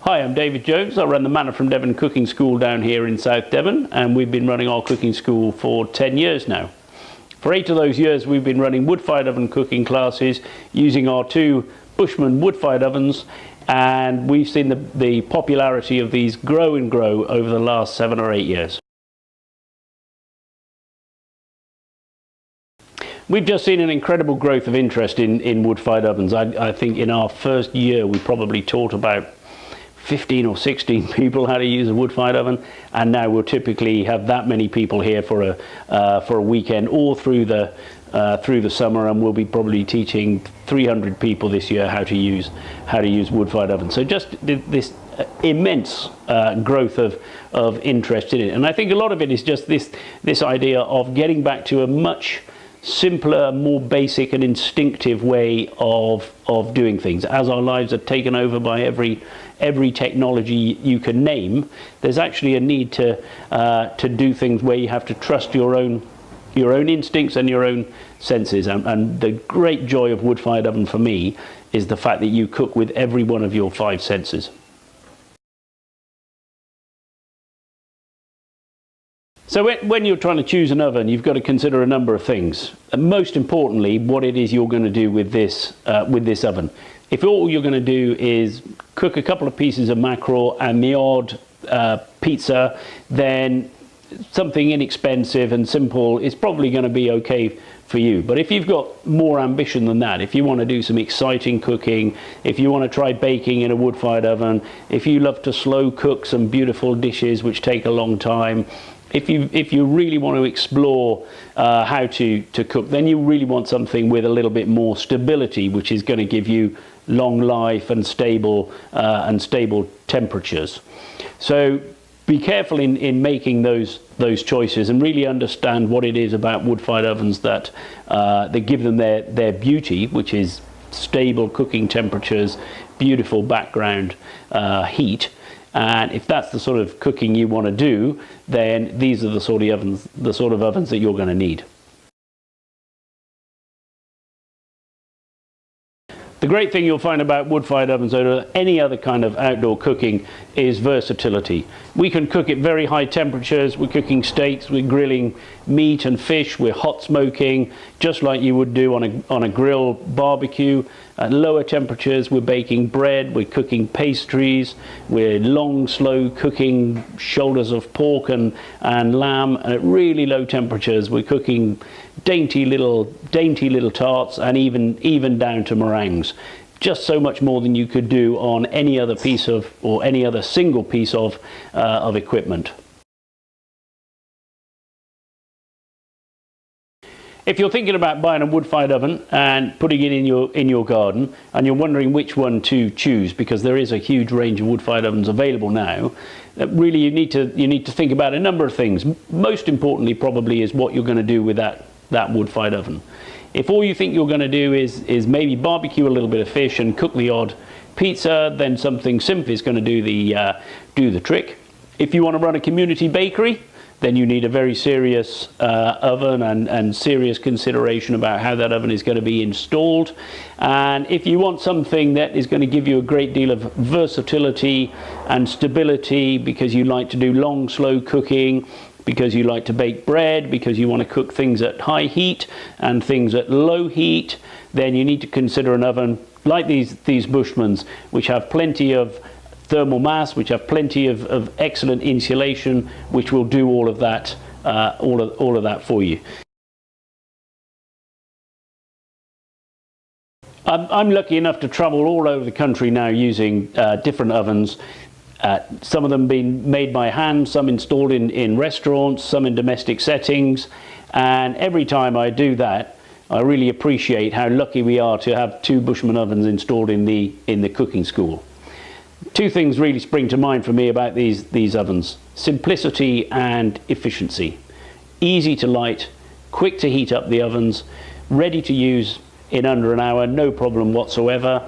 Hi, I'm David Jones. I run the Manna From Devon Cooking School down here in South Devon, and we've been running our cooking school for 10 years now. For 8 of those years we've been running wood-fired oven cooking classes using our 2 Bushman wood-fired ovens, and we've seen the popularity of these grow and grow over the last 7 or 8 years. We've just seen an incredible growth of interest in wood-fired ovens. I think in our first year we probably taught about 15 or 16 people how to use a wood-fired oven, and now we'll typically have that many people here for a weekend all through the summer, and we'll be probably teaching 300 people this year how to use wood-fired ovens. So just this immense growth of interest in it, and I think a lot of it is just this idea of getting back to a much simpler, more basic and instinctive way of doing things. As our lives are taken over by every technology you can name, there's actually a need to do things where you have to trust your own instincts and your own senses. And the great joy of wood-fired oven for me is the fact that you cook with every one of your 5 senses. So when you're trying to choose an oven, you've got to consider a number of things. And most importantly, what it is you're going to do with this oven. If all you're going to do is cook a couple of pieces of mackerel and the odd pizza, then something inexpensive and simple is probably going to be okay for you. But if you've got more ambition than that, if you want to do some exciting cooking, if you want to try baking in a wood-fired oven, if you love to slow cook some beautiful dishes which take a long time, if you really want to explore how to cook, then you really want something with a little bit more stability, which is going to give you long life and stable temperatures. So be careful in making those choices, and really understand what it is about wood-fired ovens that give them their beauty, which is stable cooking temperatures, beautiful background heat. And if that's the sort of cooking you want to do, then these are the sort of ovens that you're going to need. The great thing you'll find about wood-fired ovens over any other kind of outdoor cooking is versatility. We can cook at very high temperatures. We're cooking steaks, we're grilling meat and fish, we're hot smoking, just like you would do on a grill barbecue. At lower temperatures, we're baking bread, we're cooking pastries, we're long, slow cooking shoulders of pork and lamb. And at really low temperatures, we're cooking dainty little tarts, and even down to meringues. Just so much more than you could do on any other piece of, or any other single piece of equipment. If you're thinking about buying a wood-fired oven and putting it in your garden, and you're wondering which one to choose, because there is a huge range of wood-fired ovens available now, really you need to think about a number of things. Most importantly probably is what you're going to do with that wood-fired oven. If all you think you're going to do is maybe barbecue a little bit of fish and cook the odd pizza, then something simple is going to do the trick. If you want to run a community bakery, then you need a very serious oven and serious consideration about how that oven is going to be installed. And if you want something that is going to give you a great deal of versatility and stability, because you like to do long, slow cooking, because you like to bake bread, because you want to cook things at high heat and things at low heat, then you need to consider an oven like these Bushmans, which have plenty of thermal mass, which have plenty of excellent insulation, which will do all of that for you. I'm lucky enough to travel all over the country now using different ovens. Some of them being made by hand, some installed in restaurants, some in domestic settings, and every time I do that, I really appreciate how lucky we are to have 2 Bushman ovens installed in the cooking school. 2 things really spring to mind for me about these ovens: simplicity and efficiency. Easy to light, quick to heat up the ovens, ready to use in under an hour, no problem whatsoever,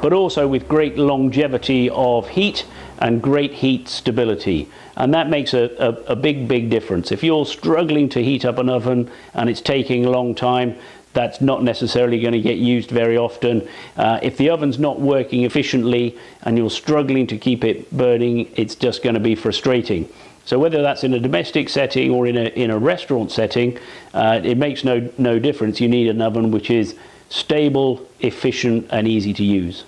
but also with great longevity of heat and great heat stability. And that makes a big difference. If you're struggling to heat up an oven and it's taking a long time, that's not necessarily going to get used very often. If the oven's not working efficiently and you're struggling to keep it burning, it's just going to be frustrating. So whether that's in a domestic setting or in a restaurant setting, it makes no difference. You need an oven which is stable, efficient, and easy to use.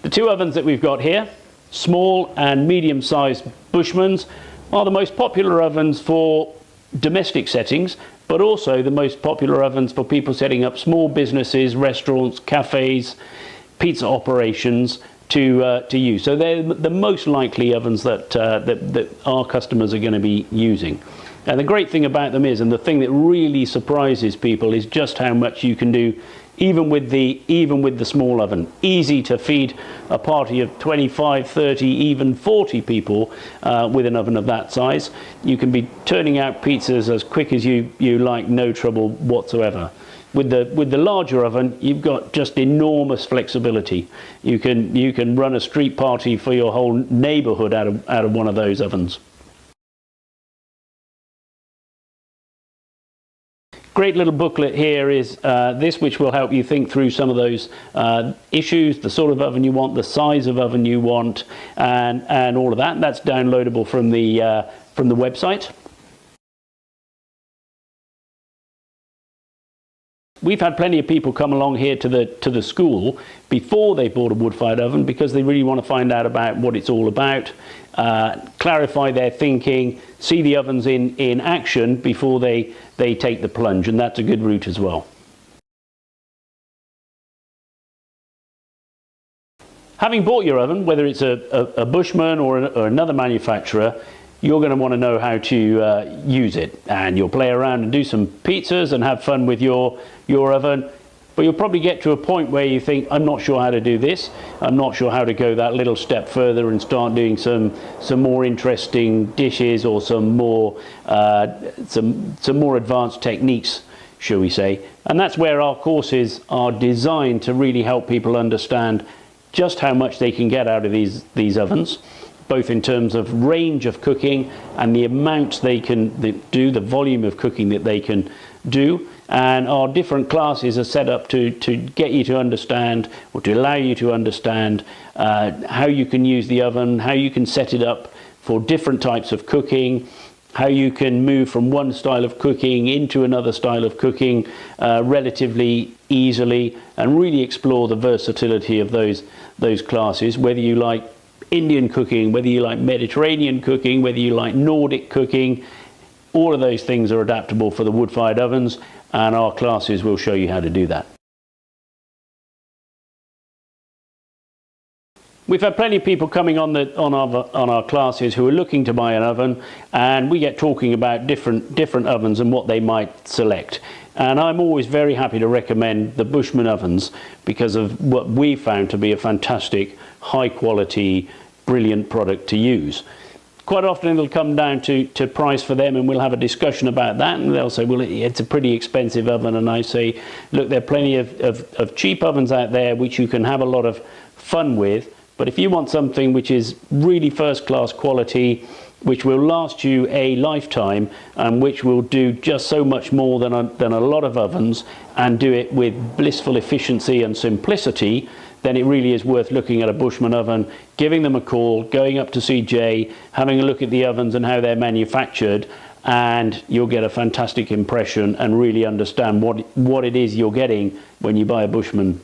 The two ovens that we've got here, small and medium-sized Bushmans, are the most popular ovens for domestic settings, but also the most popular ovens for people setting up small businesses, restaurants, cafes, pizza operations to use. So they're the most likely ovens that our customers are going to be using. And the great thing about them is, and the thing that really surprises people, is just how much you can do even with the small oven. Easy to feed a party of 25, 30, even 40 people with an oven of that size. You can be turning out pizzas as quick as you like, no trouble whatsoever. With the larger oven, you've got just enormous flexibility. You can run a street party for your whole neighborhood out of one of those ovens. Great little booklet here is this, which will help you think through some of those issues, the sort of oven you want, the size of oven you want, and all of that. That's downloadable from the website. We've had plenty of people come along here to the school before they bought a wood-fired oven because they really want to find out about what it's all about, clarify their thinking, see the ovens in action before they take the plunge, and that's a good route as well. Having bought your oven, whether it's a Bushman or another manufacturer, you're going to want to know how to use it, and you'll play around and do some pizzas and have fun with your oven, but you'll probably get to a point where you think, I'm not sure how to do this, I'm not sure how to go that little step further and start doing some more interesting dishes or some more advanced techniques, shall we say. And that's where our courses are designed to really help people understand just how much they can get out of these ovens, both in terms of range of cooking and the amounts they can do, the volume of cooking that they can do. And our different classes are set up to get you to understand, or to allow you to understand how you can use the oven, how you can set it up for different types of cooking, how you can move from one style of cooking into another style of cooking relatively easily, and really explore the versatility of those classes, whether you like Indian cooking, whether you like Mediterranean cooking, whether you like Nordic cooking. All of those things are adaptable for the wood-fired ovens, and our classes will show you how to do that. We've had plenty of people coming on our classes who are looking to buy an oven, and we get talking about different ovens and what they might select. And I'm always very happy to recommend the Bushman ovens because of what we found to be a fantastic, high quality, brilliant product to use. Quite often it'll come down to price for them, and we'll have a discussion about that, and they'll say, well, it's a pretty expensive oven, and I say, look, there are plenty of cheap ovens out there which you can have a lot of fun with, but if you want something which is really first class quality, which will last you a lifetime, and which will do just so much more than a lot of ovens, and do it with blissful efficiency and simplicity, then it really is worth looking at a Bushman oven, giving them a call, going up to see Jay, having a look at the ovens and how they're manufactured, and you'll get a fantastic impression and really understand what it is you're getting when you buy a Bushman